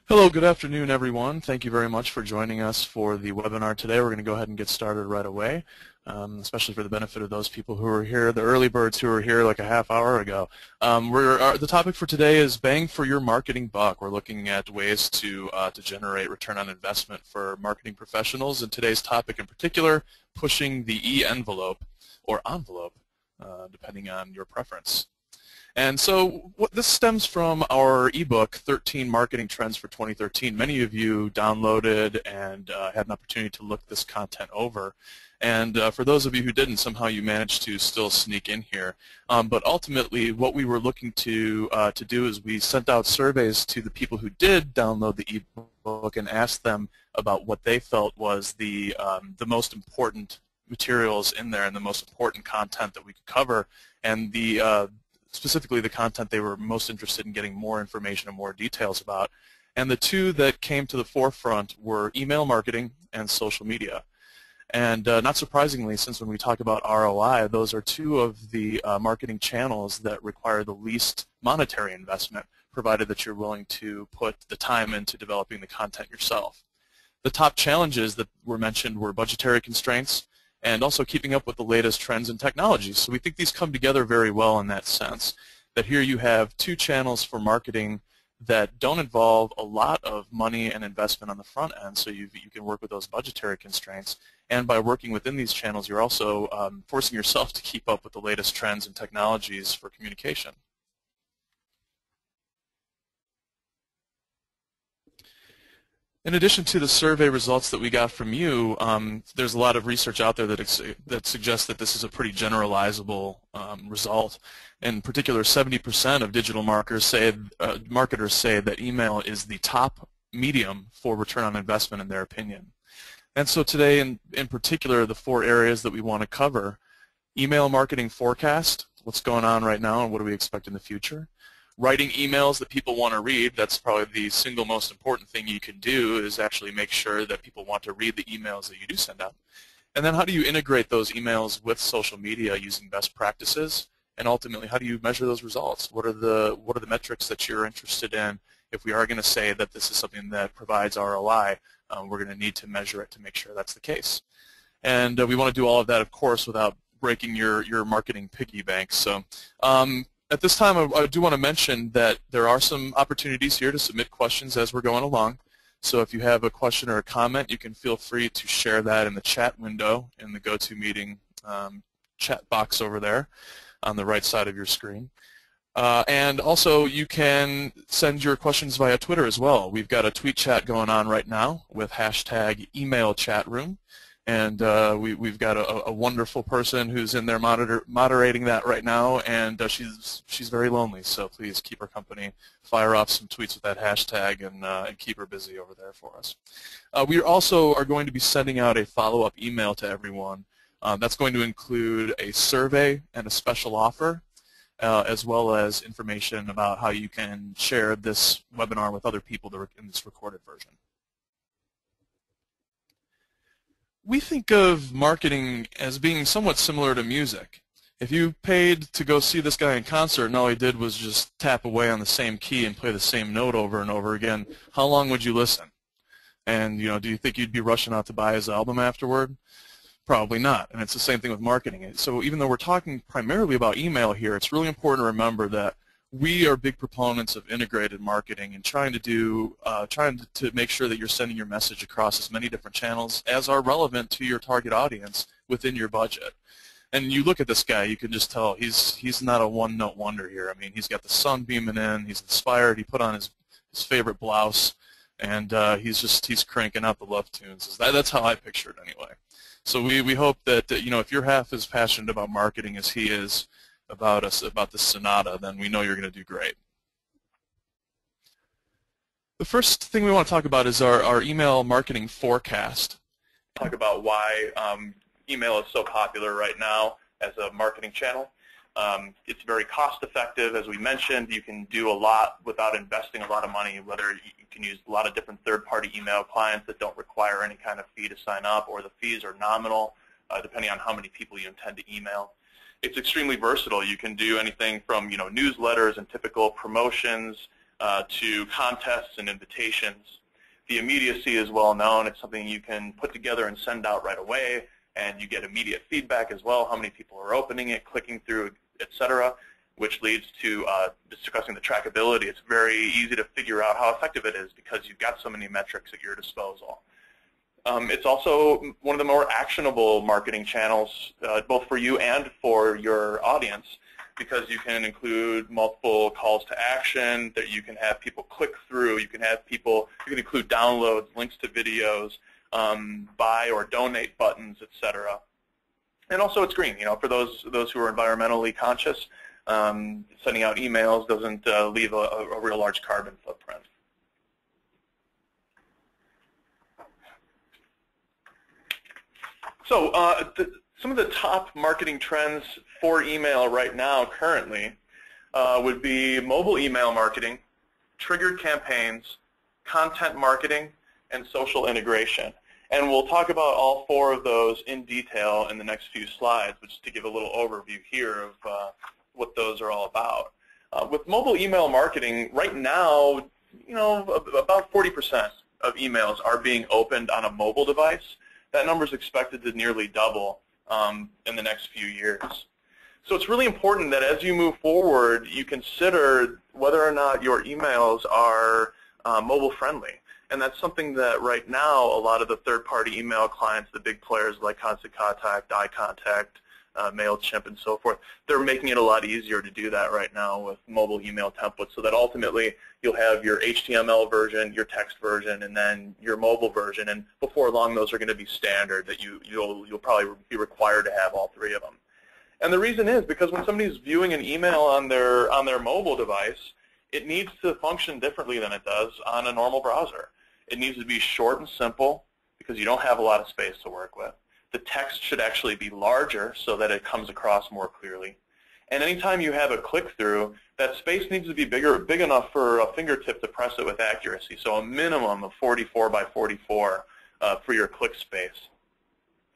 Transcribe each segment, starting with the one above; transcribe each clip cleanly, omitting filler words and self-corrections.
Hello, good afternoon, everyone. Thank you very much for joining us for the webinar today. We're going to go ahead and get started right away, especially for the benefit of those people who are here, the early birds who were here like a half hour ago. The topic for today is bang for your marketing buck. We're looking at ways to generate return on investment for marketing professionals, and today's topic in particular, pushing the E-envelope or envelope, depending on your preference. And so this stems from our ebook, 13 Marketing Trends for 2013. Many of you downloaded and had an opportunity to look this content over. And for those of you who didn't, somehow you managed to still sneak in here. But ultimately, what we were looking to do is we sent out surveys to the people who did download the ebook and asked them about what they felt was the most important materials in there and the most important content that we could cover, and specifically the content they were most interested in getting more information and more details about. And the two that came to the forefront were email marketing and social media. And not surprisingly, since when we talk about ROI, those are two of the marketing channels that require the least monetary investment, provided that you're willing to put the time into developing the content yourself. The top challenges that were mentioned were budgetary constraints, and also keeping up with the latest trends and technologies. So we think these come together very well in that sense, that here you have two channels for marketing that don't involve a lot of money and investment on the front end, so you can work with those budgetary constraints. And by working within these channels, you're also forcing yourself to keep up with the latest trends and technologies for communication. In addition to the survey results that we got from you, there's a lot of research out there that suggests that this is a pretty generalizable result. In particular, 70% of digital marketers say that email is the top medium for return on investment in their opinion. And so today, in particular, the four areas that we want to cover: email marketing forecast, what's going on right now and what do we expect in the future; writing emails that people want to read. That's probably the single most important thing you can do, is actually make sure that people want to read the emails that you do send out. And then how do you integrate those emails with social media using best practices? And ultimately, how do you measure those results? What are the metrics that you're interested in? If we are going to say that this is something that provides ROI, we're going to need to measure it to make sure that's the case. And we want to do all of that, of course, without breaking your marketing piggy bank. So at this time, I do want to mention that there are some opportunities here to submit questions as we're going along. So if you have a question or a comment, you can feel free to share that in the chat window in the GoToMeeting chat box over there on the right side of your screen. And also, you can send your questions via Twitter as well. We've got a tweet chat going on right now with hashtag #emailchatroom. And we've got a wonderful person who's in there moderating that right now, and she's very lonely, so please keep her company. Fire off some tweets with that hashtag and keep her busy over there for us. We also are going to be sending out a follow-up email to everyone. That's going to include a survey and a special offer, as well as information about how you can share this webinar with other people that are in this recorded version. We think of marketing as being somewhat similar to music. If you paid to go see this guy in concert and all he did was just tap away on the same key and play the same note over and over again, how long would you listen? And do you think you'd be rushing out to buy his album afterward? Probably not. And it's the same thing with marketing. So even though we're talking primarily about email here, it's really important to remember that we are big proponents of integrated marketing and trying to make sure that you're sending your message across as many different channels as are relevant to your target audience within your budget. And you look at this guy, you can just tell he's not a one-note wonder here. I mean, he's got the sun beaming in, he's inspired, he put on his favorite blouse, and he's cranking out the love tunes. That's how I picture it anyway. So we hope that if you're half as passionate about marketing as he is about the Sonata, then we know you're going to do great. The first thing we want to talk about is our email marketing forecast. Talk about why email is so popular right now as a marketing channel. It's very cost effective, as we mentioned. You can do a lot without investing a lot of money, whether you can use a lot of different third-party email clients that don't require any kind of fee to sign up, or the fees are nominal depending on how many people you intend to email. It's extremely versatile. You can do anything from newsletters and typical promotions to contests and invitations. The immediacy is well known. It's something you can put together and send out right away, and you get immediate feedback as well, how many people are opening it, clicking through, etc., which leads to discussing the trackability. It's very easy to figure out how effective it is because you've got so many metrics at your disposal. It's also one of the more actionable marketing channels, both for you and for your audience, because you can include multiple calls to action that you can have people click through. You can include downloads, links to videos, buy or donate buttons, etc. And also it's green. For those who are environmentally conscious, sending out emails doesn't leave a real large carbon footprint. So some of the top marketing trends for email right now currently would be mobile email marketing, triggered campaigns, content marketing, and social integration. And we'll talk about all four of those in detail in the next few slides, which is to give a little overview here of what those are all about. With mobile email marketing, right now, about 40% of emails are being opened on a mobile device. That number is expected to nearly double in the next few years. So it's really important that as you move forward, you consider whether or not your emails are mobile friendly. And that's something that right now a lot of the third-party email clients, the big players like Constant Contact, iContact, MailChimp, and so forth, they're making it a lot easier to do that right now with mobile email templates, so that ultimately you'll have your HTML version, your text version, and then your mobile version. And before long, those are going to be standard, that you'll probably be required to have all three of them. And the reason is because when somebody's viewing an email on their mobile device, it needs to function differently than it does on a normal browser. It needs to be short and simple because you don't have a lot of space to work with. The text should actually be larger so that it comes across more clearly. And anytime you have a click-through, that space needs to be big enough for a fingertip to press it with accuracy. So a minimum of 44 by 44 for your click space.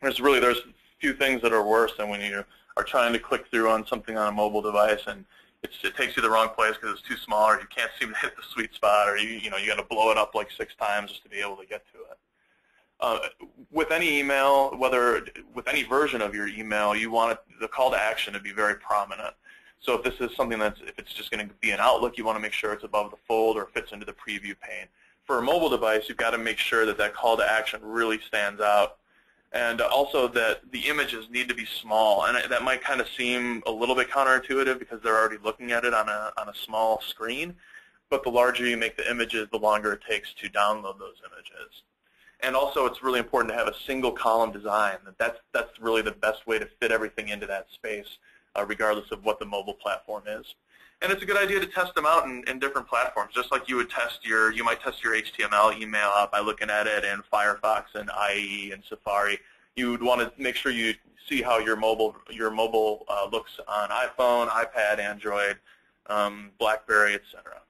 There's a few things that are worse than when you are trying to click through on something on a mobile device and it takes you the wrong place because it's too small, or you can't seem to hit the sweet spot, or you got to blow it up like 6 times just to be able to get to it. With any email, with any version of your email, you want the call to action to be very prominent. So if this is something if it's just going to be an Outlook, you want to make sure it's above the fold or fits into the preview pane. For a mobile device, you've got to make sure that call to action really stands out. And also that the images need to be small. And that might kind of seem a little bit counterintuitive because they're already looking at it on a small screen. But the larger you make the images, the longer it takes to download those images. And also it's really important to have a single column design. That's really the best way to fit everything into that space, regardless of what the mobile platform is. And it's a good idea to test them out in different platforms, just like you would you might test your HTML email out by looking at it in Firefox and IE and Safari. You would want to make sure you see how your mobile looks on iPhone, iPad, Android, BlackBerry, etc.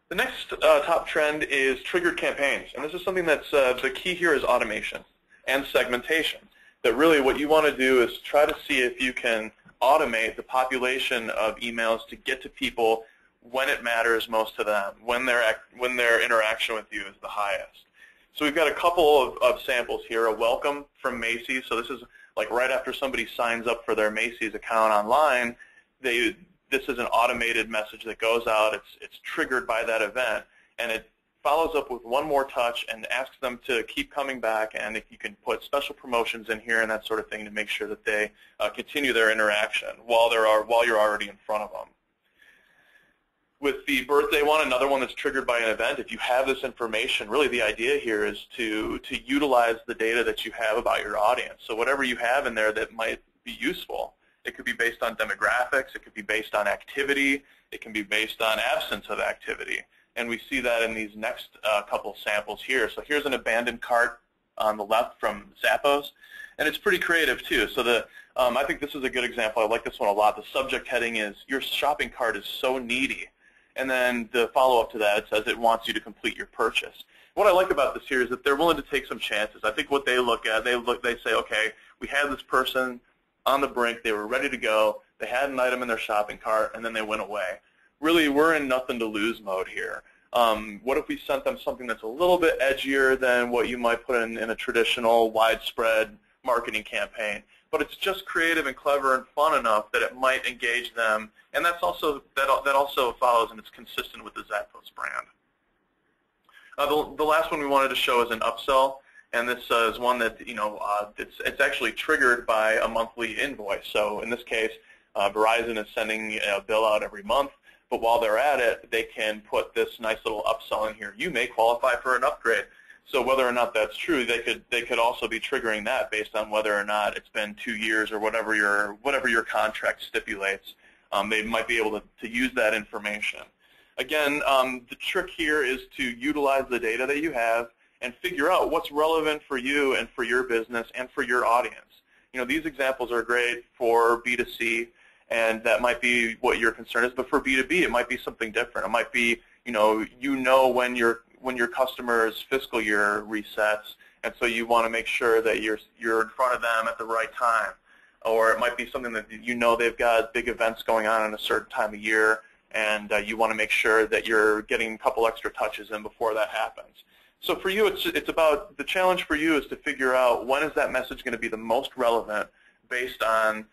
The next top trend is triggered campaigns, and this is something that's the key here is automation and segmentation. That really what you want to do is try to see if you can automate the population of emails to get to people when it matters most to them, when their interaction with you is the highest. So we've got a couple of samples here. A welcome from Macy's. So this is like right after somebody signs up for their Macy's account online, this is an automated message that goes out. It's triggered by that event, and it follows up with one more touch and asks them to keep coming back, and if you can put special promotions in here and that sort of thing to make sure that they continue their interaction while you're already in front of them. With the birthday one, another one that's triggered by an event, if you have this information, really the idea here is to utilize the data that you have about your audience. So whatever you have in there that might be useful, it could be based on demographics, it could be based on activity, it can be based on absence of activity. And we see that in these next couple samples here. So here's an abandoned cart on the left from Zappos, and it's pretty creative too. So I think this is a good example. I like this one a lot. The subject heading is, your shopping cart is so needy. And then the follow-up to that, it says it wants you to complete your purchase. What I like about this here is that they're willing to take some chances. I think what they look at, they say, okay, we had this person on the brink, they were ready to go, They had an item in their shopping cart, and then they went away. Really, we're in nothing to lose mode here. What if we sent them something that's a little bit edgier than what you might put in a traditional widespread marketing campaign, but it's just creative and clever and fun enough that it might engage them, and that also follows and it's consistent with the Zappos brand. The last one we wanted to show is an upsell, and this is one that it's actually triggered by a monthly invoice. So in this case, Verizon is sending a bill out every month, but while they're at it, they can put this nice little upsell in here. You may qualify for an upgrade. So whether or not that's true, they could also be triggering that based on whether or not it's been 2 years or whatever your contract stipulates. They might be able to use that information. Again, the trick here is to utilize the data that you have and figure out what's relevant for you and for your business and for your audience. These examples are great for B2C, and that might be what your concern is, but for B2B, it might be something different. It might be, when your customer's fiscal year resets, and so you want to make sure that you're in front of them at the right time. Or it might be something that they've got big events going on in a certain time of year, and you want to make sure that you're getting a couple extra touches in before that happens. So for you, it's about, the challenge for you is to figure out when is that message going to be the most relevant based on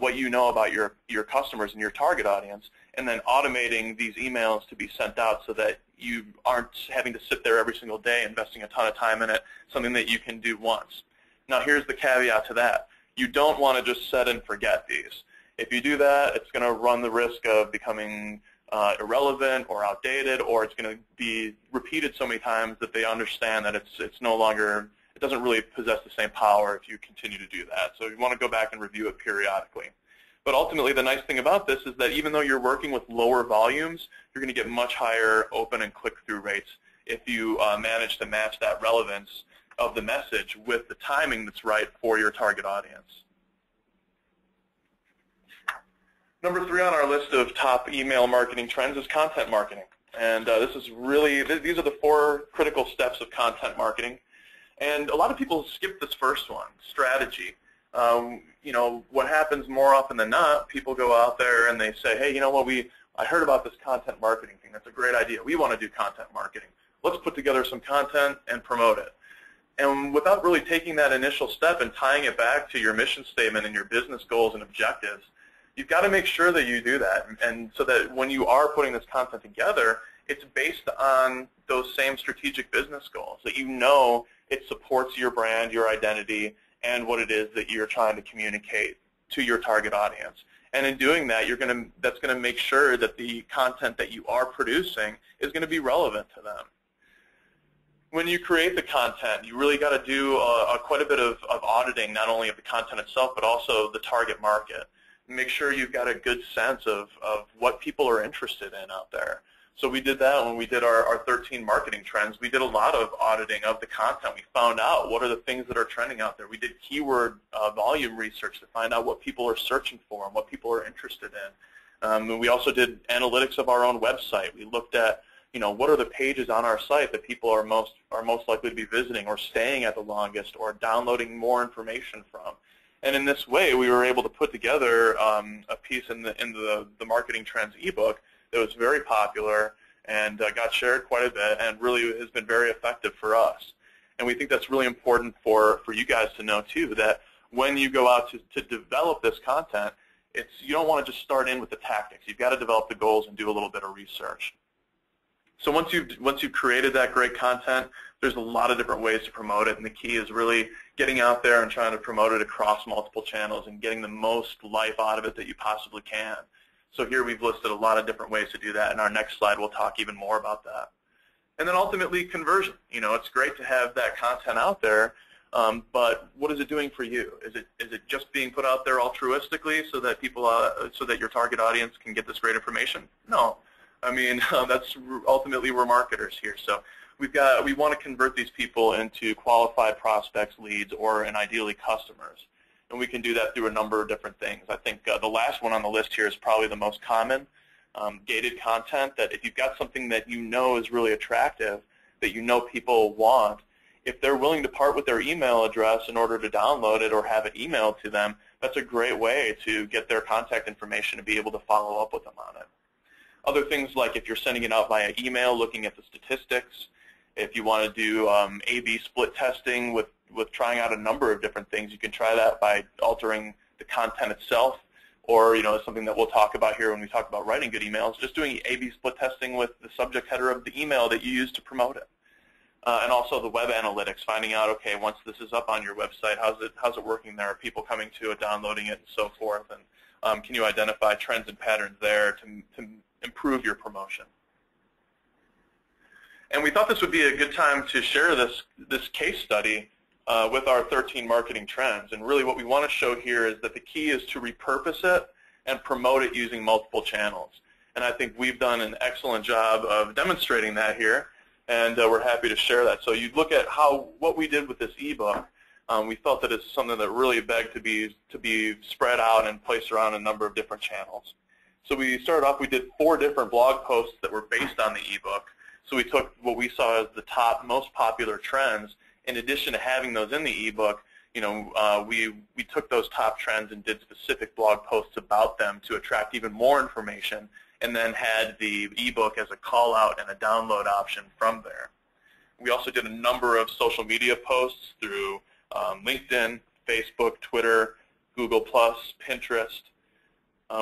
what you know about your customers and your target audience, and then automating these emails to be sent out so that you aren't having to sit there every single day investing a ton of time in it, something that you can do once. Now here's the caveat to that. You don't want to just set and forget these. If you do that, it's going to run the risk of becoming irrelevant or outdated, or it's going to be repeated so many times that they understand that it's no longer, it doesn't really possess the same power if you continue to do that. So you want to go back and review it periodically. But ultimately, the nice thing about this is that even though you're working with lower volumes, you're going to get much higher open and click-through rates if you manage to match that relevance of the message with the timing that's right for your target audience. Number 3 on our list of top email marketing trends is content marketing. And this is really, these are the 4 critical steps of content marketing. And a lot of people skip this first one, strategy. What happens more often than not, people go out there and they say, hey, I heard about this content marketing thing. That's a great idea. We want to do content marketing. Let's put together some content and promote it. And without really taking that initial step and tying it back to your mission statement and your business goals and objectives, you've got to make sure that you do that. And so that when you are putting this content together, it's based on those same strategic business goals, that it supports your brand, your identity, and what it is that you're trying to communicate to your target audience. And in doing that, that's going to make sure that the content that you are producing is going to be relevant to them. When you create the content, you really got to do quite a bit of auditing, not only of the content itself, but also the target market. Make sure you've got a good sense of what people are interested in out there. So we did that when we did our 13 marketing trends. We did a lot of auditing of the content. We found out what are the things that are trending out there. We did keyword volume research to find out what people are searching for and what people are interested in. And we also did analytics of our own website. We looked at what are the pages on our site that people are most likely to be visiting or staying at the longest or downloading more information from. And in this way, we were able to put together a piece in the Marketing Trends ebook that was very popular and got shared quite a bit and really has been very effective for us. And we think that's really important for you guys to know, too, that when you go out to develop this content, you don't want to just start in with the tactics. You've got to develop the goals and do a little bit of research. So once you've created that great content, there's a lot of different ways to promote it, and the key is really getting out there and trying to promote it across multiple channels and getting the most life out of it that you possibly can. So here we've listed a lot of different ways to do that. In our next slide, we'll talk even more about that. And then ultimately, conversion. It's great to have that content out there, but what is it doing for you? Is it just being put out there altruistically so that so that your target audience can get this great information? No. I mean, that's ultimately we're marketers here. So we want to convert these people into qualified prospects, leads, and ideally customers. And we can do that through a number of different things. I think the last one on the list here is probably the most common, gated content, that if you've got something that is really attractive, that people want, if they're willing to part with their email address in order to download it or have it emailed to them, that's a great way to get their contact information and be able to follow up with them on it. Other things like if you're sending it out via email, looking at the statistics, if you want to do A/B split testing with trying out a number of different things, you can try that by altering the content itself, or something that we'll talk about here when we talk about writing good emails, just doing A/B split testing with the subject header of the email that you use to promote it. And also the web analytics, finding out, okay, once this is up on your website, how's it working there? Are people coming to it, downloading it, and so forth? And can you identify trends and patterns there to improve your promotion? And we thought this would be a good time to share this case study with our 13 marketing trends. And really what we want to show here is that the key is to repurpose it and promote it using multiple channels. And I think we've done an excellent job of demonstrating that here, and we're happy to share that. So you look at what we did with this ebook. We felt that it's something that really begged to be spread out and placed around a number of different channels. So we started off, we did 4 different blog posts that were based on the ebook. So we took what we saw as the top most popular trends. In addition to having those in the ebook, we took those top trends and did specific blog posts about them to attract even more information, and then had the ebook as a call out and a download option from there. We also did a number of social media posts through LinkedIn, Facebook, Twitter, Google+, Pinterest.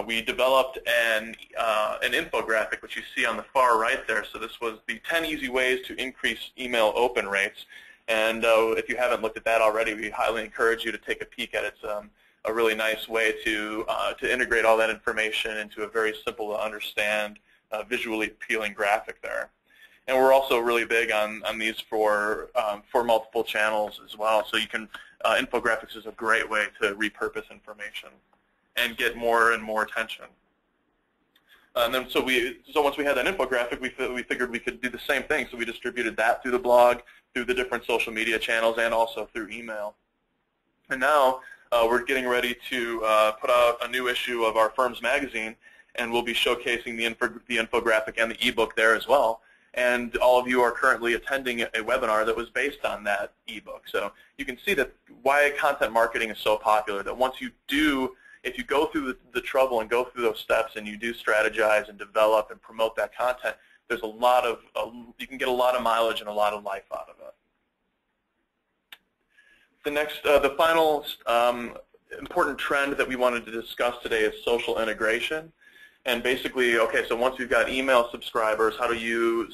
We developed an infographic, which you see on the far right there. So this was the 10 easy ways to increase email open rates. And if you haven't looked at that already, we highly encourage you to take a peek at it. It's a really nice way to integrate all that information into a very simple to understand, visually appealing graphic there. And we're also really big on these for multiple channels as well. So you can infographics is a great way to repurpose information and get more and more attention. And then so once we had that infographic, we figured we could do the same thing. So we distributed that through the blog, through the different social media channels, and also through email. And now we're getting ready to put out a new issue of our firm's magazine, and we'll be showcasing the infographic and the ebook there as well. And all of you are currently attending a webinar that was based on that ebook. So you can see that why content marketing is so popular, that once if you go through the trouble and go through those steps and you do strategize and develop and promote that content, there's you can get a lot of mileage and a lot of life out of it. The final important trend that we wanted to discuss today is social integration. And basically, okay, so once you've got email subscribers, how do you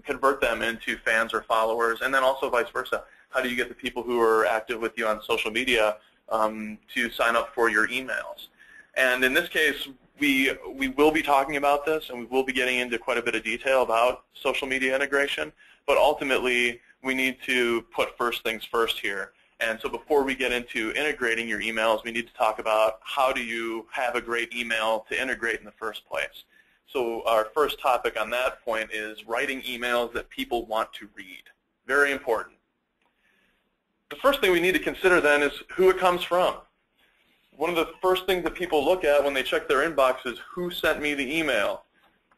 convert them into fans or followers, and then also vice versa? How do you get the people who are active with you on social media to sign up for your emails? And in this case, we will be talking about this, and we will be getting into quite a bit of detail about social media integration, but ultimately we need to put first things first here. And so before we get into integrating your emails, we need to talk about how do you have a great email to integrate in the first place. So our first topic on that point is writing emails that people want to read. Very important. The first thing we need to consider then is who it comes from. One of the first things that people look at when they check their inbox is who sent me the email.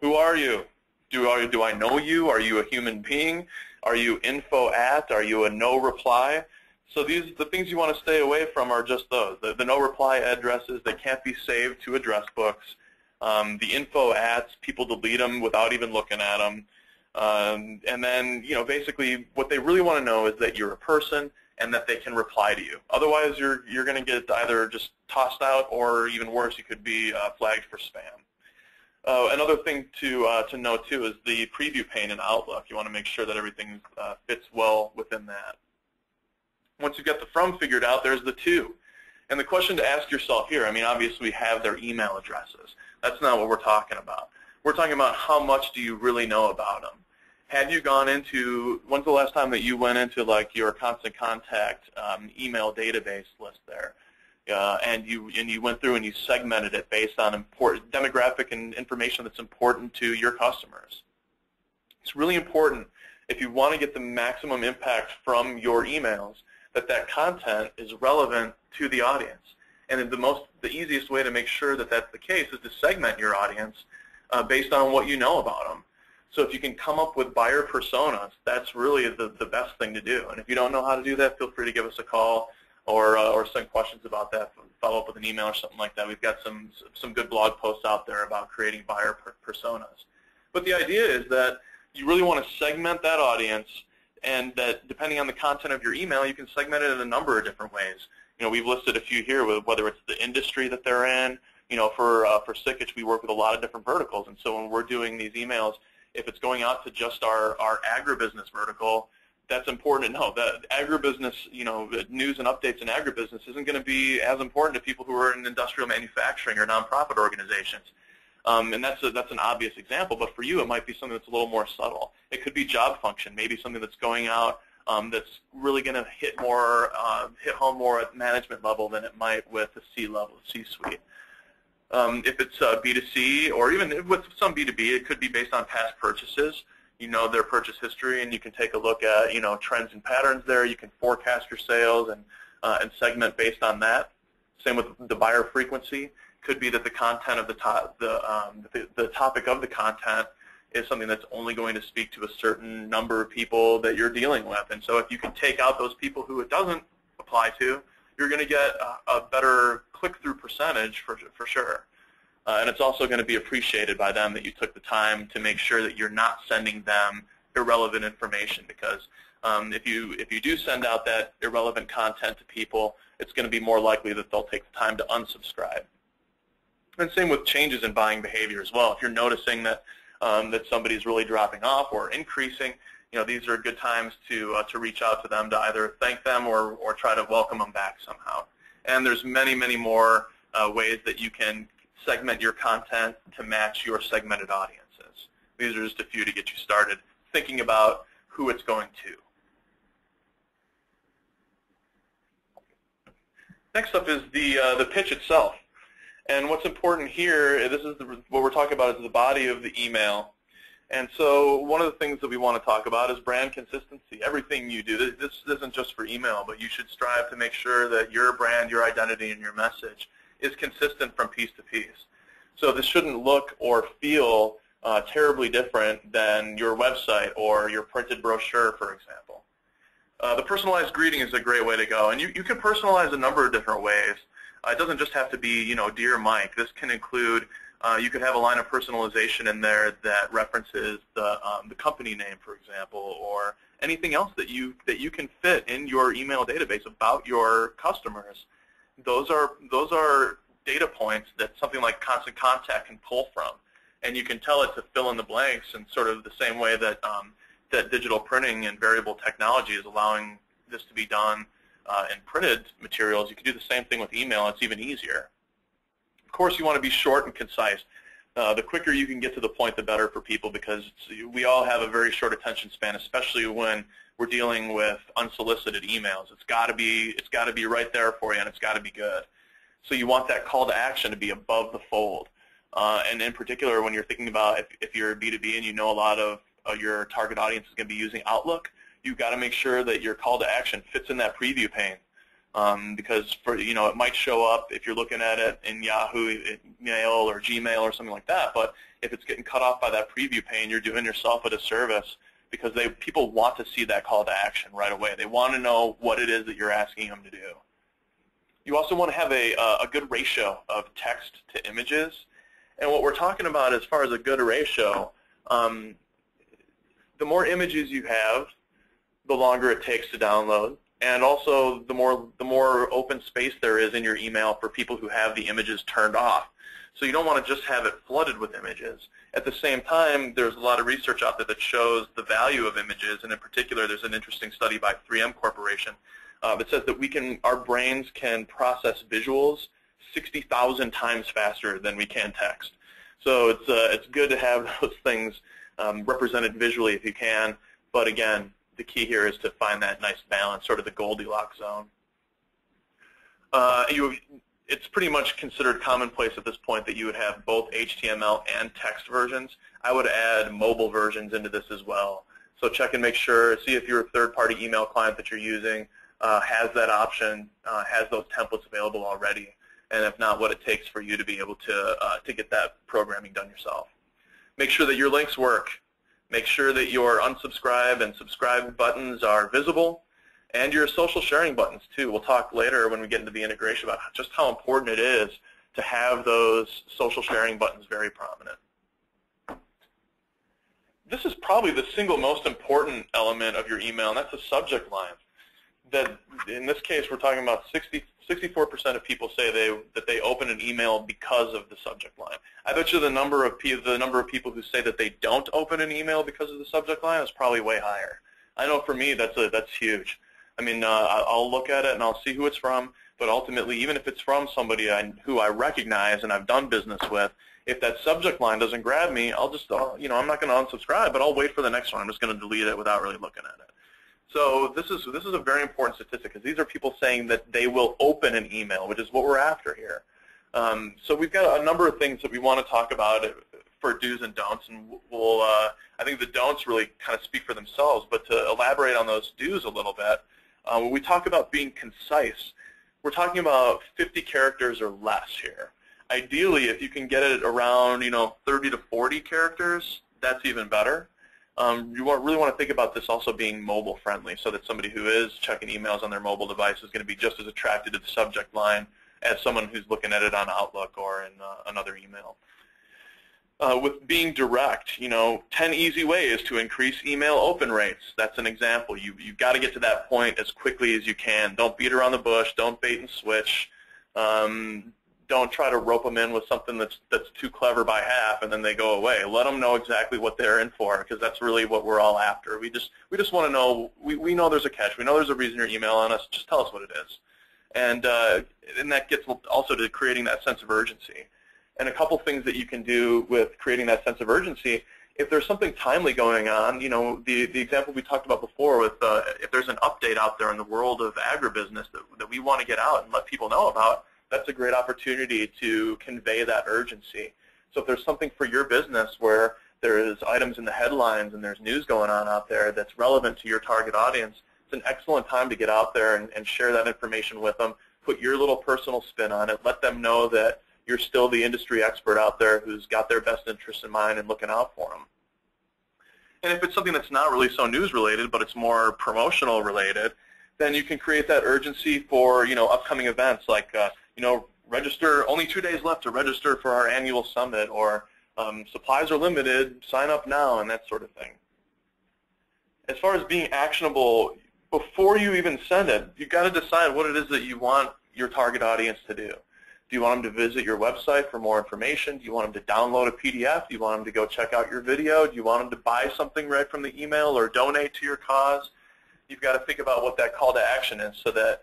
Who are you? Do I know you? Are you a human being? Are you info at? Are you a no reply? So the things you want to stay away from are just those. The no reply addresses that can't be saved to address books. The info ats, people delete them without even looking at them. And then, basically what they really want to know is that you're a person and that they can reply to you. Otherwise, you're going to get either just tossed out, or even worse, you could be flagged for spam. Another thing to note too is the preview pane in Outlook. You want to make sure that everything fits well within that. Once you've got the from figured out, there's the to. And the question to ask yourself here, obviously we have their email addresses. That's not what we're talking about. We're talking about how much do you really know about them. Have you gone into, when's the last time that you went into like your constant contact email database list there? And you went through and you segmented it based on important demographic and information that's important to your customers. It's really important, if you want to get the maximum impact from your emails, that content is relevant to the audience. And the easiest way to make sure that that's the case is to segment your audience based on what you know about them. So if you can come up with buyer personas, that's really the best thing to do. And if you don't know how to do that, feel free to give us a call or send questions about that, follow up with an email or something like that. We've got some good blog posts out there about creating buyer personas. But the idea is that you really want to segment that audience, and that depending on the content of your email, you can segment it in a number of different ways. We've listed a few here, whether it's the industry that they're in. For Sikich, we work with a lot of different verticals, and so when we're doing these emails, if it's going out to just our agribusiness vertical, that's important to know. That agribusiness, news and updates in agribusiness isn't going to be as important to people who are in industrial manufacturing or nonprofit organizations. And that's an obvious example, but for you it might be something that's a little more subtle. It could be job function, maybe something that's going out that's really going to hit home more at management level than it might with the C-level, C-suite. If it's B2C, or even with some B2B, it could be based on past purchases. Their purchase history, and you can take a look at trends and patterns there. You can forecast your sales and segment based on that. Same with the buyer frequency. Could be that the content of the topic of the content is something that's only going to speak to a certain number of people that you're dealing with. And so if you can take out those people who it doesn't apply to, you're going to get a better click-through percentage for sure. And it's also going to be appreciated by them that you took the time to make sure that you're not sending them irrelevant information, because if you do send out that irrelevant content to people, it's going to be more likely that they'll take the time to unsubscribe. And same with changes in buying behavior as well. If you're noticing that somebody's really dropping off or increasing, these are good times to reach out to them to either thank them or try to welcome them back somehow. And there's many, many more ways that you can segment your content to match your segmented audiences. These are just a few to get you started thinking about who it's going to. Next up is the pitch itself. And what's important here, this is what we're talking about, is the body of the email. And so one of the things that we want to talk about is brand consistency. Everything you do, this isn't just for email, but you should strive to make sure that your brand, your identity, and your message is consistent from piece to piece. So this shouldn't look or feel terribly different than your website or your printed brochure, for example. The personalized greeting is a great way to go, and you can personalize a number of different ways. It doesn't just have to be, Dear Mike. This can include, you could have a line of personalization in there that references the company name, for example, or anything else that you can fit in your email database about your customers. Those are data points that something like Constant Contact can pull from, and you can tell it to fill in the blanks in sort of the same way that that digital printing and variable technology is allowing this to be done in printed materials. You can do the same thing with email. It's even easier. Of course, you want to be short and concise. The quicker you can get to the point, the better for people, because we all have a very short attention span, especially when we're dealing with unsolicited emails. It's got to be right there for you, and it's got to be good. So you want that call to action to be above the fold. And in particular, when you're thinking about if you're B2B and you know a lot of your target audience is going to be using Outlook, you've got to make sure that your call to action fits in that preview pane. Because it might show up if you're looking at it in Yahoo Mail or Gmail or something like that, but if it's getting cut off by that preview pane, you're doing yourself a disservice, because people want to see that call to action right away. They want to know what it is that you're asking them to do. You also want to have a good ratio of text to images, and what we're talking about as far as a good ratio, the more images you have, the longer it takes to download. And also, the more open space there is in your email for people who have the images turned off. So you don't want to just have it flooded with images. At the same time, there's a lot of research out there that shows the value of images, and in particular, there's an interesting study by 3M Corporation that says that our brains can process visuals 60,000 times faster than we can text. So it's good to have those things represented visually if you can, but again, the key here is to find that nice balance, sort of the Goldilocks zone. It's pretty much considered commonplace at this point that you would have both HTML and text versions. I would add mobile versions into this as well. So check and make sure, see if your third-party email client that you're using has that option, has those templates available already, and if not, what it takes for you to be able to get that programming done yourself. Make sure that your links work. Make sure that your unsubscribe and subscribe buttons are visible, and your social sharing buttons too. We'll talk later when we get into the integration about just how important it is to have those social sharing buttons very prominent. This is probably the single most important element of your email, and that's the subject line. That in this case, we're talking about 64% of people say that they open an email because of the subject line. I bet you the number of people who say that they don't open an email because of the subject line is probably way higher. I know for me that's huge. I mean, I'll look at it and I'll see who it's from, but ultimately, even if it's from somebody who I recognize and I've done business with, if that subject line doesn't grab me, I'm not going to unsubscribe, but I'll wait for the next one. I'm just going to delete it without really looking at it. So this is a very important statistic, because these are people saying that they will open an email, which is what we're after here. So we've got a number of things that we want to talk about for do's and don'ts, and I think the don'ts really kind of speak for themselves, but to elaborate on those do's a little bit, when we talk about being concise, we're talking about 50 characters or less here. Ideally, if you can get it around 30 to 40 characters, that's even better. You really want to think about this also being mobile friendly, so that somebody who is checking emails on their mobile device is going to be just as attracted to the subject line as someone who's looking at it on Outlook or in another email. With being direct, 10 easy ways to increase email open rates. That's an example. You've got to get to that point as quickly as you can. Don't beat around the bush. Don't bait and switch. Don't try to rope them in with something that's too clever by half and then they go away. Let them know exactly what they're in for, because that's really what we're all after. We just want to know. We know there's a catch. We know there's a reason you're emailing us. Just tell us what it is. And that gets also to creating that sense of urgency. And a couple things that you can do with creating that sense of urgency, if there's something timely going on, the example we talked about before with if there's an update out there in the world of agribusiness that we want to get out and let people know about, that's a great opportunity to convey that urgency. So if there's something for your business where there is items in the headlines and there's news going on out there that's relevant to your target audience, it's an excellent time to get out there and share that information with them, put your little personal spin on it, let them know that you're still the industry expert out there who's got their best interests in mind and looking out for them. And if it's something that's not really so news related, but it's more promotional related, then you can create that urgency for upcoming events like register, only 2 days left to register for our annual summit, or supplies are limited, sign up now, and that sort of thing. As far as being actionable, before you even send it, you've got to decide what it is that you want your target audience to do. Do you want them to visit your website for more information? Do you want them to download a PDF? Do you want them to go check out your video? Do you want them to buy something right from the email or donate to your cause? You've got to think about what that call to action is, so that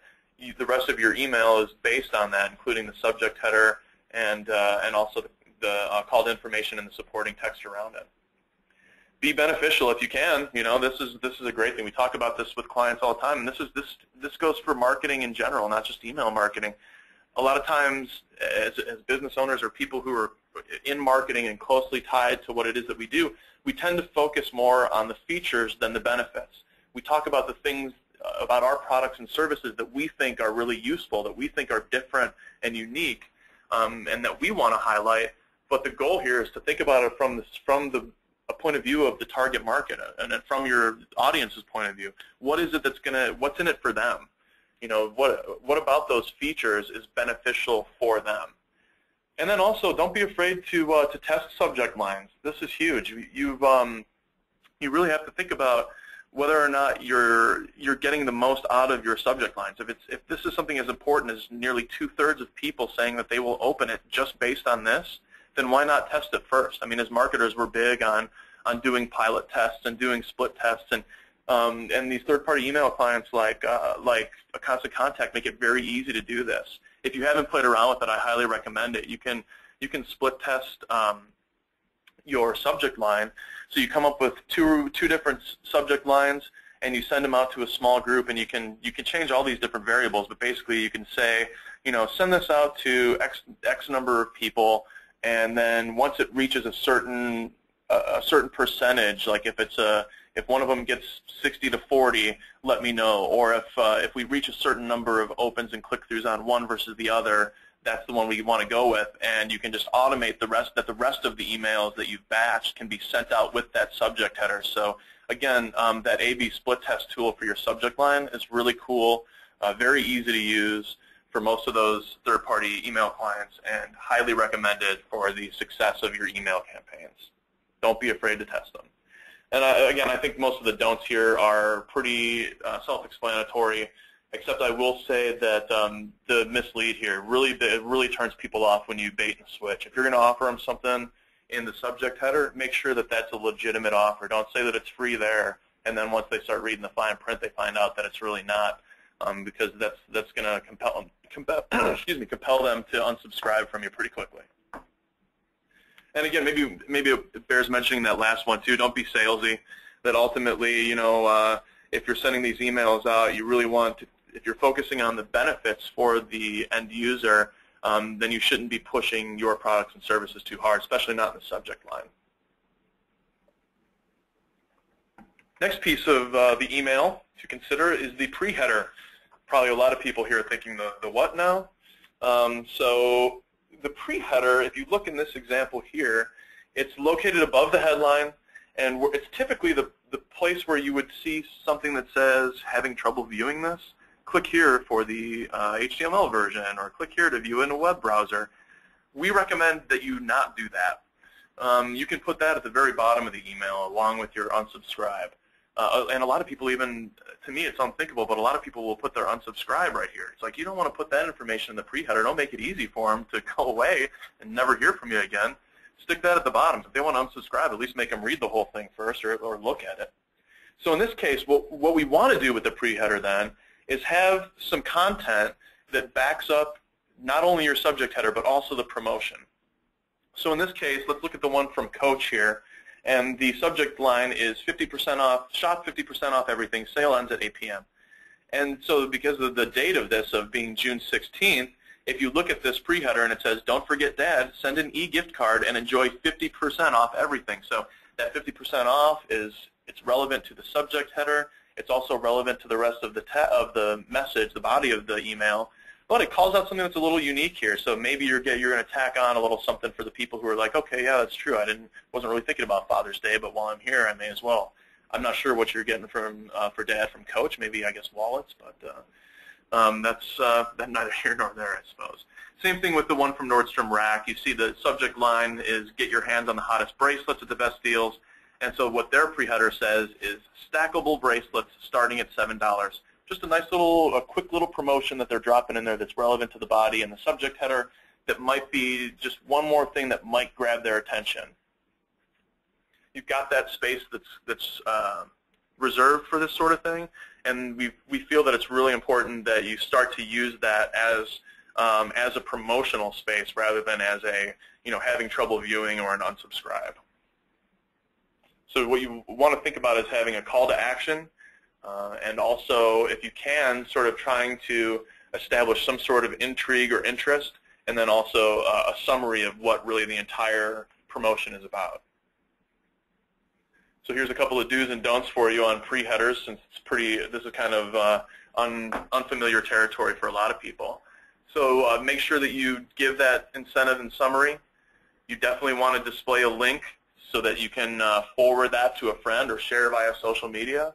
the rest of your email is based on that, including the subject header and also the call to information and the supporting text around it. Be beneficial if you can. This is a great thing. We talk about this with clients all the time, and this goes for marketing in general, not just email marketing. A lot of times, as business owners or people who are in marketing and closely tied to what it is that we do, we tend to focus more on the features than the benefits. We talk about the things about our products and services that we think are really useful, that we think are different and unique, and that we want to highlight. But the goal here is to think about it from a point of view of the target market, and then from your audience's point of view. What is it what's in it for them? What about those features is beneficial for them? And then also, don't be afraid to test subject lines. This is huge. You really have to think about whether or not you're getting the most out of your subject lines. If this is something as important as nearly 2/3 of people saying that they will open it just based on this, then why not test it first? I mean, as marketers, we're big on doing pilot tests and doing split tests, and these third-party email clients like a Constant Contact make it very easy to do this. If you haven't played around with it, I highly recommend it. You can split test your subject line. So you come up with two different subject lines, and you send them out to a small group, and you can change all these different variables. But basically, you can say, send this out to X number of people, and then once it reaches a certain percentage, like if one of them gets 60 to 40, let me know. Or if we reach a certain number of opens and click-throughs on one versus the other, that's the one we want to go with, and you can just automate the rest, that the rest of the emails that you've batched can be sent out with that subject header. So again, that A/B split test tool for your subject line is really cool, very easy to use for most of those third-party email clients, and highly recommended for the success of your email campaigns. Don't be afraid to test them. And again, I think most of the don'ts here are pretty self-explanatory, except I will say that the mislead here, it really turns people off when you bait and switch. If you're going to offer them something in the subject header, make sure that that's a legitimate offer. Don't say that it's free there, and then once they start reading the fine print, they find out that it's really not, because that's going to compel them to unsubscribe from you pretty quickly. And again, maybe it bears mentioning that last one too. Don't be salesy. That ultimately, you know, if you're sending these emails out, you really want to, if you're focusing on the benefits for the end user, then you shouldn't be pushing your products and services too hard, especially not in the subject line. Next piece of the email to consider is the pre-header. Probably a lot of people here are thinking the what now? So the pre-header, if you look in this example here, it's located above the headline, and it's typically the place where you would see something that says, having trouble viewing this? Click here for the HTML version, or click here to view in a web browser. We recommend that you not do that. You can put that at the very bottom of the email along with your unsubscribe. And a lot of people, even, to me it's unthinkable, but a lot of people will put their unsubscribe right here. It's like, you don't want to put that information in the pre-header. Don't make it easy for them to go away and never hear from you again. Stick that at the bottom. If they want to unsubscribe, at least make them read the whole thing first, or look at it. So in this case, what we want to do with the pre-header then is have some content that backs up not only your subject header, but also the promotion. So in this case, let's look at the one from Coach here. And the subject line is 50% off, shop 50% off everything, sale ends at 8 p.m. And so because of the date of this, of being June 16th, if you look at this pre-header and it says, don't forget Dad, send an e-gift card and enjoy 50% off everything. So that 50% off it's relevant to the subject header. It's also relevant to the rest of the message, the body of the email. But it calls out something that's a little unique here. So maybe you're going to tack on a little something for the people who are like, okay, yeah, that's true. Wasn't really thinking about Father's Day, but while I'm here, I may as well. I'm not sure what you're getting from for Dad from Coach. Maybe, I guess, wallets, but that's neither here nor there, I suppose. Same thing with the one from Nordstrom Rack. You see the subject line is get your hands on the hottest bracelets at the best deals. And so what their pre-header says is stackable bracelets starting at $7. Just a nice a quick little promotion that they're dropping in there that's relevant to the body and the subject header that might be just one more thing that might grab their attention. You've got that space that's reserved for this sort of thing, and we feel that it's really important that you start to use that as a promotional space rather than as a, having trouble viewing or an unsubscribe. So what you want to think about is having a call to action. And also, if you can, sort of trying to establish some sort of intrigue or interest, and then also a summary of what really the entire promotion is about. So here's a couple of do's and don'ts for you on pre-headers, since this is kind of unfamiliar territory for a lot of people. So make sure that you give that incentive and summary. You definitely want to display a link so that you can forward that to a friend or share via social media.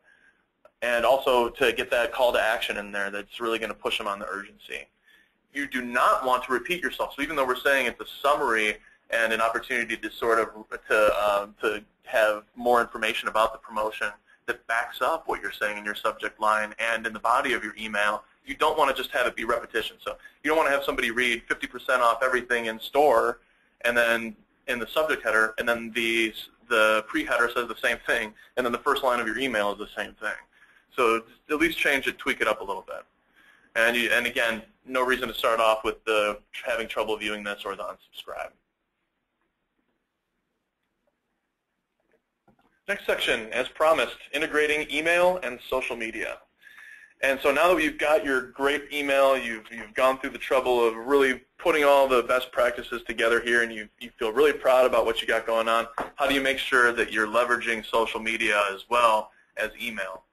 And also to get that call to action in there that's really going to push them on the urgency. You do not want to repeat yourself. So even though we're saying it's a summary and an opportunity to sort of to have more information about the promotion that backs up what you're saying in your subject line and in the body of your email, you don't want to just have it be repetition. So you don't want to have somebody read 50% off everything in store and then in the subject header, and then the pre-header says the same thing, and then the first line of your email is the same thing. So at least change it, tweak it up a little bit. And again, no reason to start off with the having trouble viewing this or the unsubscribe. Next section, as promised, integrating email and social media. And so now that you've got your great email, you've gone through the trouble of really putting all the best practices together here, and you feel really proud about what you got going on, how do you make sure that you're leveraging social media as well as email?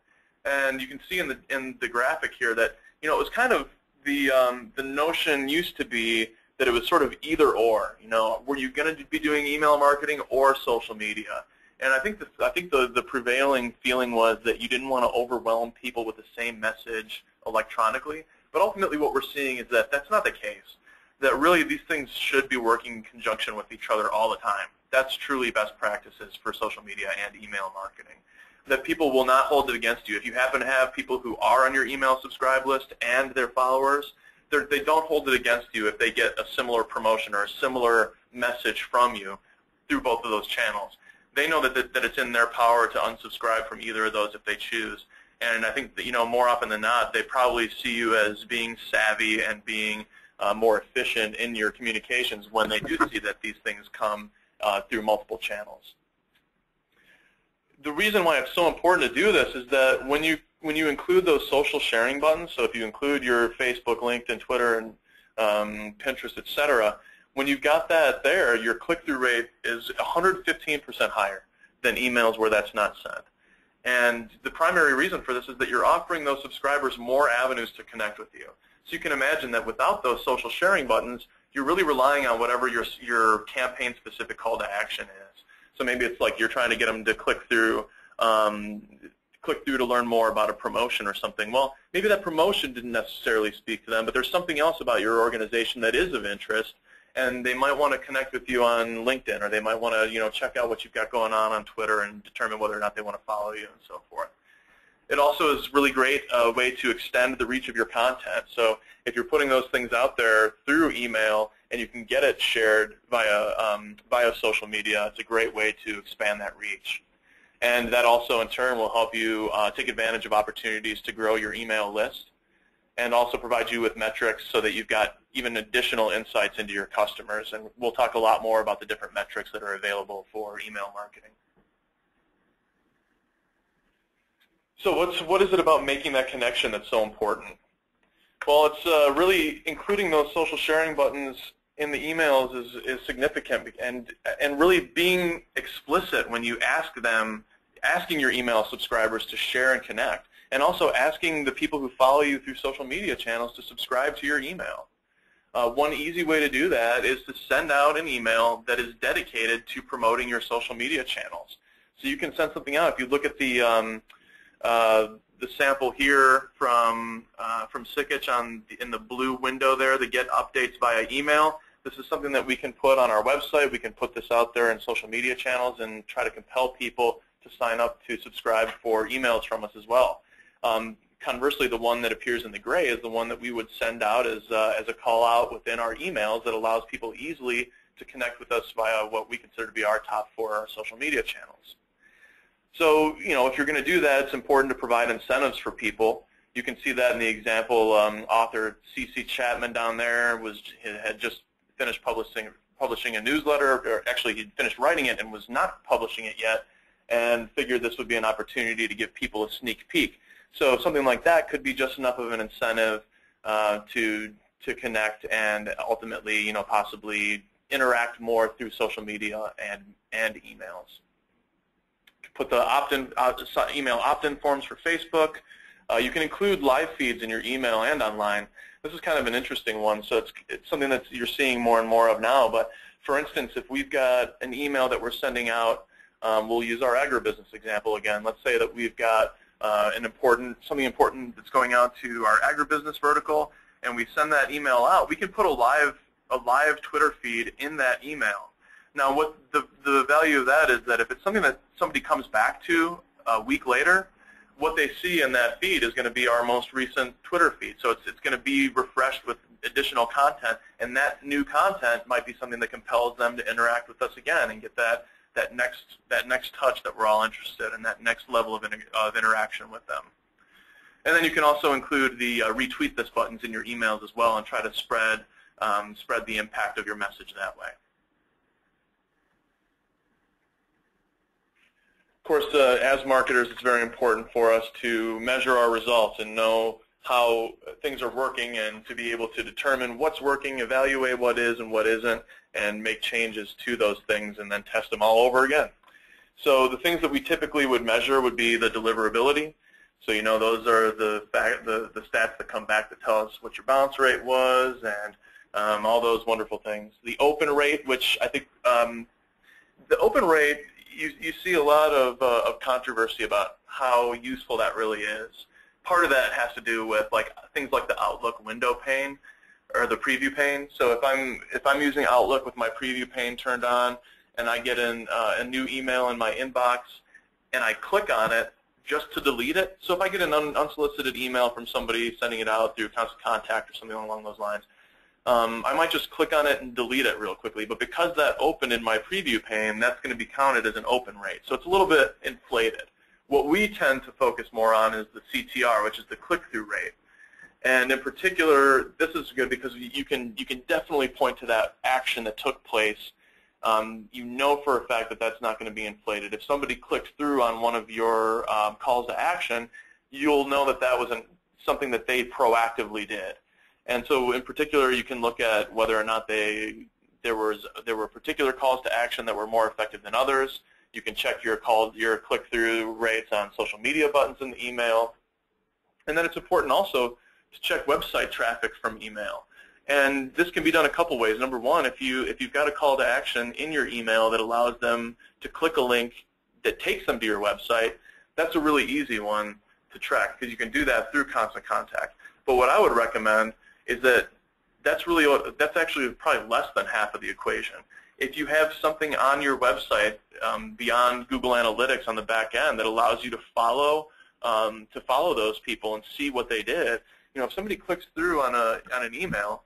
And you can see in the graphic here that it was kind of the notion used to be that it was sort of either or. You know, were you going to be doing email marketing or social media? And I think the prevailing feeling was that you didn't want to overwhelm people with the same message electronically. But ultimately, what we're seeing is that that's not the case. That really these things should be working in conjunction with each other all the time. That's truly best practices for social media and email marketing. That people will not hold it against you. If you happen to have people who are on your email subscribe list and their followers, they don't hold it against you if they get a similar promotion or a similar message from you through both of those channels. They know that it's in their power to unsubscribe from either of those if they choose. And I think that, you know, more often than not, they probably see you as being savvy and being more efficient in your communications when they do see that these things come through multiple channels. The reason why it's so important to do this is that when you include those social sharing buttons, so if you include your Facebook, LinkedIn, Twitter, and Pinterest, etc., when you've got that there, your click-through rate is 115% higher than emails where that's not sent. And the primary reason for this is that you're offering those subscribers more avenues to connect with you. So you can imagine that without those social sharing buttons, you're really relying on whatever your campaign-specific call to action is. So maybe it's like you're trying to get them to click through to learn more about a promotion or something. Well, maybe that promotion didn't necessarily speak to them, but there's something else about your organization that is of interest, and they might want to connect with you on LinkedIn, or they might want to, you know, check out what you've got going on Twitter and determine whether or not they want to follow you and so forth. It also is really great way to extend the reach of your content. So if you're putting those things out there through email and you can get it shared via social media, it's a great way to expand that reach. And that also, in turn, will help you take advantage of opportunities to grow your email list and also provide you with metrics so that you've got even additional insights into your customers. And we'll talk a lot more about the different metrics that are available for email marketing. So what is it about making that connection that's so important? Well, it's really including those social sharing buttons in the emails is significant, and really being explicit when you asking your email subscribers to share and connect, and also asking the people who follow you through social media channels to subscribe to your email. One easy way to do that is to send out an email that is dedicated to promoting your social media channels. So you can send something out. If you look at the sample here from Sikich in the blue window there, the get updates via email. This is something that we can put on our website. We can put this out there in social media channels and try to compel people to sign up to subscribe for emails from us as well. Conversely, the one that appears in the gray is the one that we would send out as a call out within our emails that allows people easily to connect with us via what we consider to be our top 4 social media channels. So, you know, if you're going to do that, it's important to provide incentives for people. You can see that in the example. Author C.C. Chapman down there had just finished publishing a newsletter, or actually he'd finished writing it and was not publishing it yet, and figured this would be an opportunity to give people a sneak peek. So something like that could be just enough of an incentive to connect and ultimately, you know, possibly interact more through social media and emails. Put the email opt-in forms for Facebook. You can include live feeds in your email and online. This is kind of an interesting one, so it's something that you're seeing more and more of now. But for instance, if we've got an email that we're sending out, we'll use our agribusiness example again. Let's say that we've got something important that's going out to our agribusiness vertical, and we send that email out. We can put a live Twitter feed in that email. Now, what the value of that is that if it's something that somebody comes back to a week later, what they see in that feed is going to be our most recent Twitter feed. So it's going to be refreshed with additional content, and that new content might be something that compels them to interact with us again and get that next touch that we're all interested in, that next level of interaction with them. And then you can also include the retweet this buttons in your emails as well and try to spread the impact of your message that way. Of course, as marketers, it's very important for us to measure our results and know how things are working and to be able to determine what's working, evaluate what is and what isn't, and make changes to those things and then test them all over again. So the things that we typically would measure would be the deliverability. So, you know, those are the stats that come back that tell us what your bounce rate was and, all those wonderful things. The open rate, which I think the open rate, you see a lot of controversy about how useful that really is. Part of that has to do with things like the Outlook window pane or the preview pane. So if I'm using Outlook with my preview pane turned on and I get a new email in my inbox and I click on it just to delete it. So if I get an unsolicited email from somebody sending it out through constant contact or something along those lines, I might just click on it and delete it real quickly. But because that opened in my preview pane, that's going to be counted as an open rate. So it's a little bit inflated. What we tend to focus more on is the CTR, which is the click-through rate. And in particular, this is good because you can definitely point to that action that took place. You know for a fact that that's not going to be inflated. If somebody clicks through on one of your calls to action, you'll know that that was something that they proactively did. And so in particular, you can look at whether or not there were particular calls to action that were more effective than others. You can check your click-through rates on social media buttons in the email. And then it's important also to check website traffic from email. And this can be done a couple ways. Number one, if you've got a call to action in your email that allows them to click a link that takes them to your website, that's a really easy one to track because you can do that through Constant Contact. But what I would recommend is that's actually probably less than half of the equation. If you have something on your website beyond Google Analytics on the back end that allows you to follow those people and see what they did, if somebody clicks through on an email,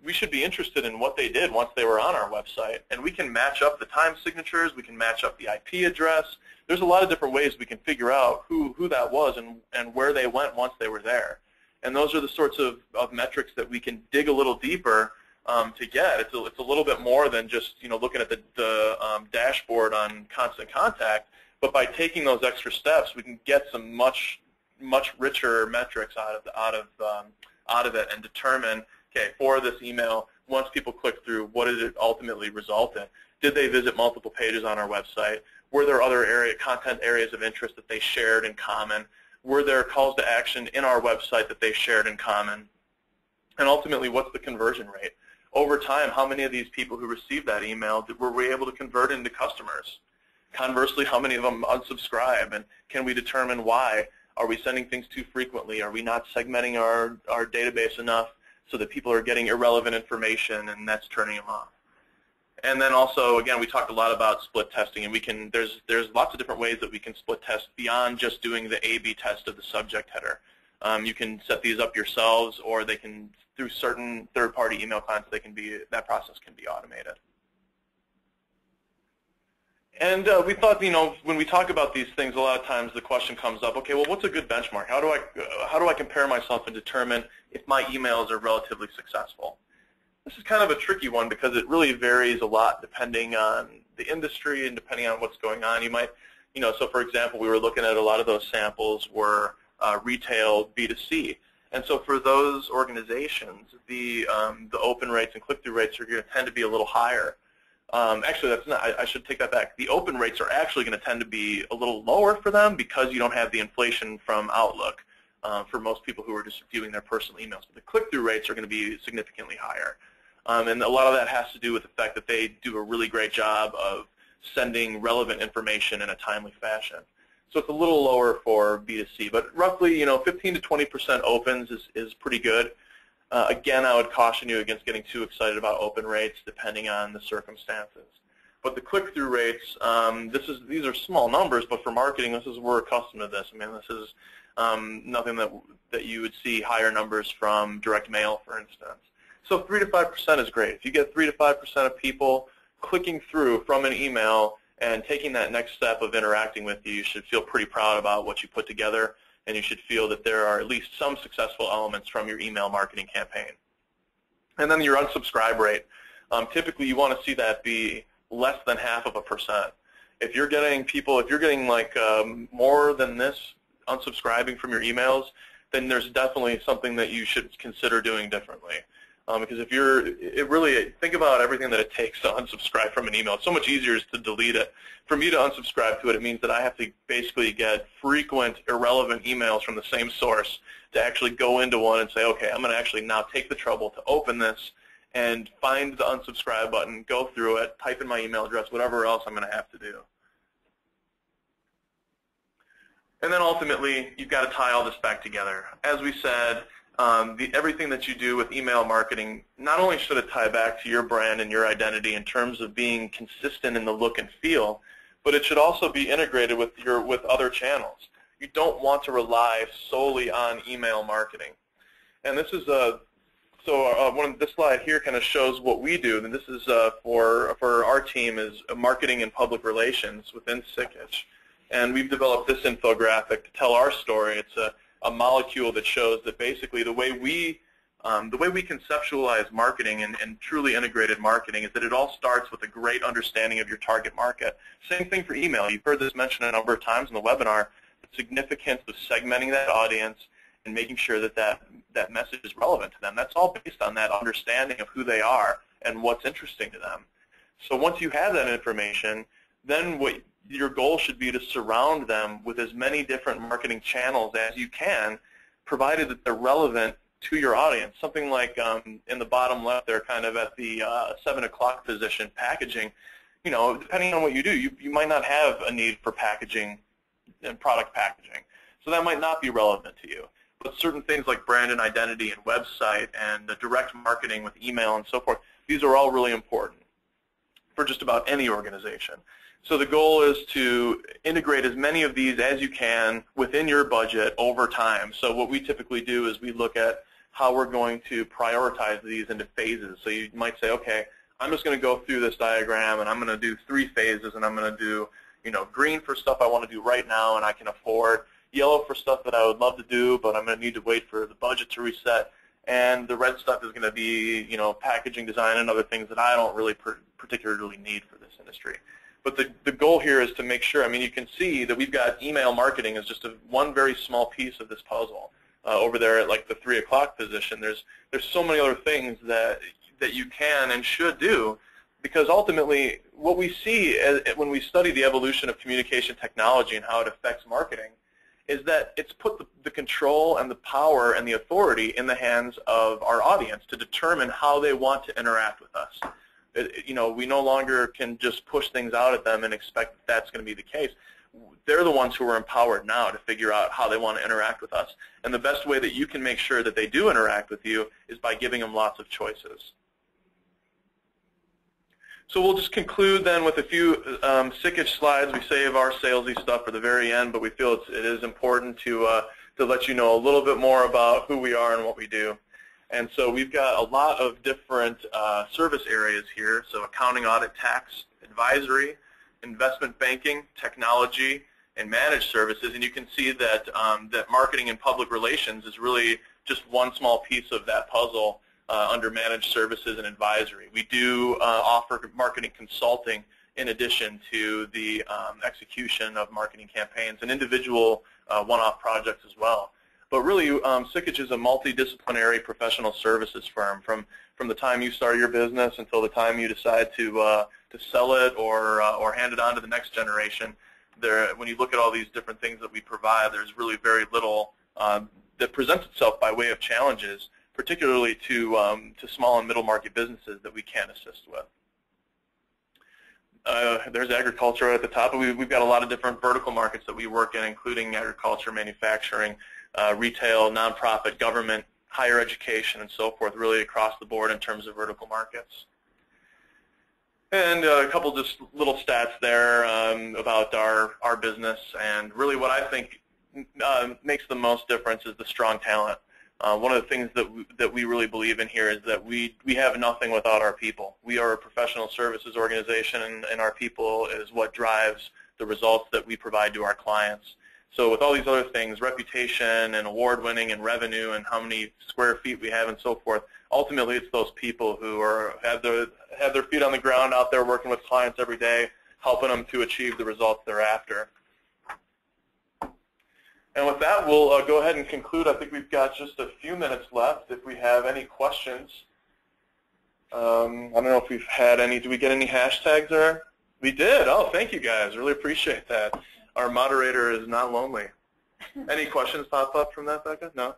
we should be interested in what they did once they were on our website. And we can match up the time signatures. We can match up the IP address. There's a lot of different ways we can figure out who that was and where they went once they were there. And those are the sorts of metrics that we can dig a little deeper to get. It's a little bit more than just looking at the dashboard on Constant Contact. But by taking those extra steps, we can get some much richer metrics out of it and determine, okay, for this email, once people click through, what did it ultimately result in? Did they visit multiple pages on our website? Were there other content areas of interest that they shared in common? Were there calls to action in our website that they shared in common? And ultimately, what's the conversion rate? Over time, how many of these people who received that email were we able to convert into customers? Conversely, how many of them unsubscribe? And can we determine why? Are we sending things too frequently? Are we not segmenting our database enough so that people are getting irrelevant information and that's turning them off? And then also, again, we talked a lot about split testing, and there's lots of different ways that we can split test beyond just doing the A/B test of the subject header. You can set these up yourselves, or they can, through certain third-party email clients, that process can be automated. And we thought, when we talk about these things, a lot of times the question comes up, okay, well, what's a good benchmark? How do I compare myself and determine if my emails are relatively successful? This is kind of a tricky one because it really varies a lot depending on the industry and depending on what's going on. You might, so for example, we were looking at a lot of those samples were retail B2C. And so for those organizations, the open rates and click-through rates are going to tend to be a little higher. Actually, that's not. I should take that back. The open rates are actually going to tend to be a little lower for them because you don't have the inflation from Outlook for most people who are just viewing their personal emails. But the click-through rates are going to be significantly higher. And a lot of that has to do with the fact that they do a really great job of sending relevant information in a timely fashion. So it's a little lower for B2C, but roughly, 15 to 20% opens is pretty good. Again, I would caution you against getting too excited about open rates depending on the circumstances. But the click-through rates, these are small numbers, but for marketing, we're accustomed to this. I mean, this is nothing that you would see higher numbers from direct mail, for instance. So 3 to 5% is great. If you get 3 to 5% of people clicking through from an email and taking that next step of interacting with you, you should feel pretty proud about what you put together, and you should feel that there are at least some successful elements from your email marketing campaign. And then your unsubscribe rate. Typically, you want to see that be less than 0.5%. If you're getting like more than this unsubscribing from your emails, then there's definitely something that you should consider doing differently. Because think about everything that it takes to unsubscribe from an email. It's so much easier to delete it. For me to unsubscribe to it, it means that I have to basically get frequent irrelevant emails from the same source to actually go into one and say, okay, I'm going to actually now take the trouble to open this and find the unsubscribe button, go through it, type in my email address, whatever else I'm going to have to do. And then ultimately, you've got to tie all this back together. As we said, everything that you do with email marketing, not only should it tie back to your brand and your identity in terms of being consistent in the look and feel, but it should also be integrated with other channels. You don't want to rely solely on email marketing. And this is this slide here kind of shows what we do, and this is for our team is marketing and public relations within Sikich. And we've developed this infographic to tell our story. It's a molecule that shows that basically the way we conceptualize marketing and truly integrated marketing is that it all starts with a great understanding of your target market. Same thing for email. You've heard this mentioned a number of times in the webinar, the significance of segmenting that audience and making sure that that message is relevant to them. That's all based on that understanding of who they are and what's interesting to them. So once you have that information, then what your goal should be to surround them with as many different marketing channels as you can, provided that they're relevant to your audience. Something like in the bottom left there, kind of at the 7 o'clock position, packaging. You know, depending on what you do, you might not have a need for packaging and product packaging. So that might not be relevant to you. But certain things like brand and identity and website and the direct marketing with email and so forth, these are all really important for just about any organization. So the goal is to integrate as many of these as you can within your budget over time. So what we typically do is we look at how we're going to prioritize these into phases. So you might say, okay, I'm just going to go through this diagram and I'm going to do 3 phases, and I'm going to do, you know, green for stuff I want to do right now and I can afford, yellow for stuff that I would love to do but I'm going to need to wait for the budget to reset, and the red stuff is going to be, you know, packaging design and other things that I don't really particularly need for this industry. But the goal here is to make sure, I mean, you can see that we've got email marketing as just one very small piece of this puzzle. Over there at like the 3 o'clock position, there's so many other things that you can and should do, because ultimately what we see when we study the evolution of communication technology and how it affects marketing is that it's put the control and the power and the authority in the hands of our audience to determine how they want to interact with us. You know, we no longer can just push things out at them and expect that that's going to be the case. They're the ones who are empowered now to figure out how they want to interact with us. And the best way that you can make sure that they do interact with you is by giving them lots of choices. So we'll just conclude then with a few Sikich slides. We save our salesy stuff for the very end, but we feel it is important to let you know a little bit more about who we are and what we do. And so we've got a lot of different service areas here. So accounting, audit, tax, advisory, investment banking, technology, and managed services. And you can see that that marketing and public relations is really just one small piece of that puzzle under managed services and advisory. We do offer marketing consulting in addition to the execution of marketing campaigns and individual one-off projects as well. But really, Sikich is a multidisciplinary professional services firm. From the time you start your business until the time you decide to sell it or hand it on to the next generation, when you look at all these different things that we provide, there's really very little that presents itself by way of challenges, particularly to small and middle market businesses that we can assist with. There's agriculture at the top. We've got a lot of different vertical markets that we work in, including agriculture, manufacturing, retail, nonprofit, government, higher education, and so forth, really across the board in terms of vertical markets. And a couple just little stats there about our business, and really what I think makes the most difference is the strong talent. One of the things that we really believe in here is that we have nothing without our people. We are a professional services organization, and our people is what drives the results that we provide to our clients. So with all these other things, reputation and award-winning and revenue and how many square feet we have and so forth, ultimately it's those people who have their feet on the ground out there working with clients every day, helping them to achieve the results they're after. And with that, we'll go ahead and conclude. I think we've got just a few minutes left if we have any questions. I don't know if we've had any. Did we get any hashtags there? We did. Oh, thank you guys. Really appreciate that. Our moderator is not lonely. Any questions pop up from that, Becca? No?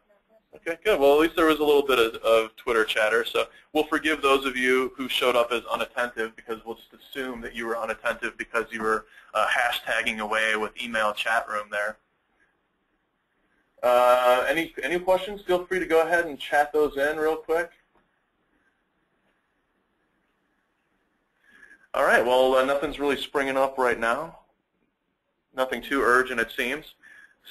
Okay, good. Well, at least there was a little bit of Twitter chatter, so we'll forgive those of you who showed up as unattentive because we'll just assume that you were unattentive because you were hashtagging away with email chat room there. Any questions? Feel free to go ahead and chat those in real quick. All right, well, nothing's really springing up right now. Nothing too urgent, it seems.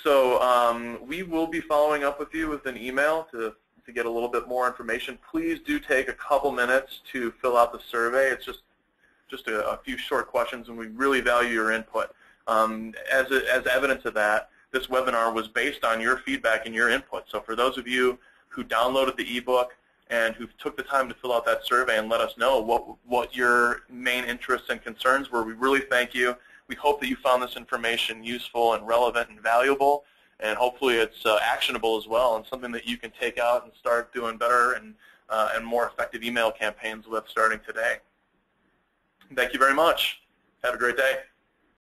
So we will be following up with you with an email to get a little bit more information. Please do take a couple minutes to fill out the survey. It's just a few short questions, and we really value your input. As evidence of that, this webinar was based on your feedback and your input. So for those of you who downloaded the ebook and who took the time to fill out that survey and let us know what your main interests and concerns were, we really thank you. We hope that you found this information useful and relevant and valuable, and hopefully it's actionable as well and something that you can take out and start doing better and more effective email campaigns with starting today. Thank you very much. Have a great day.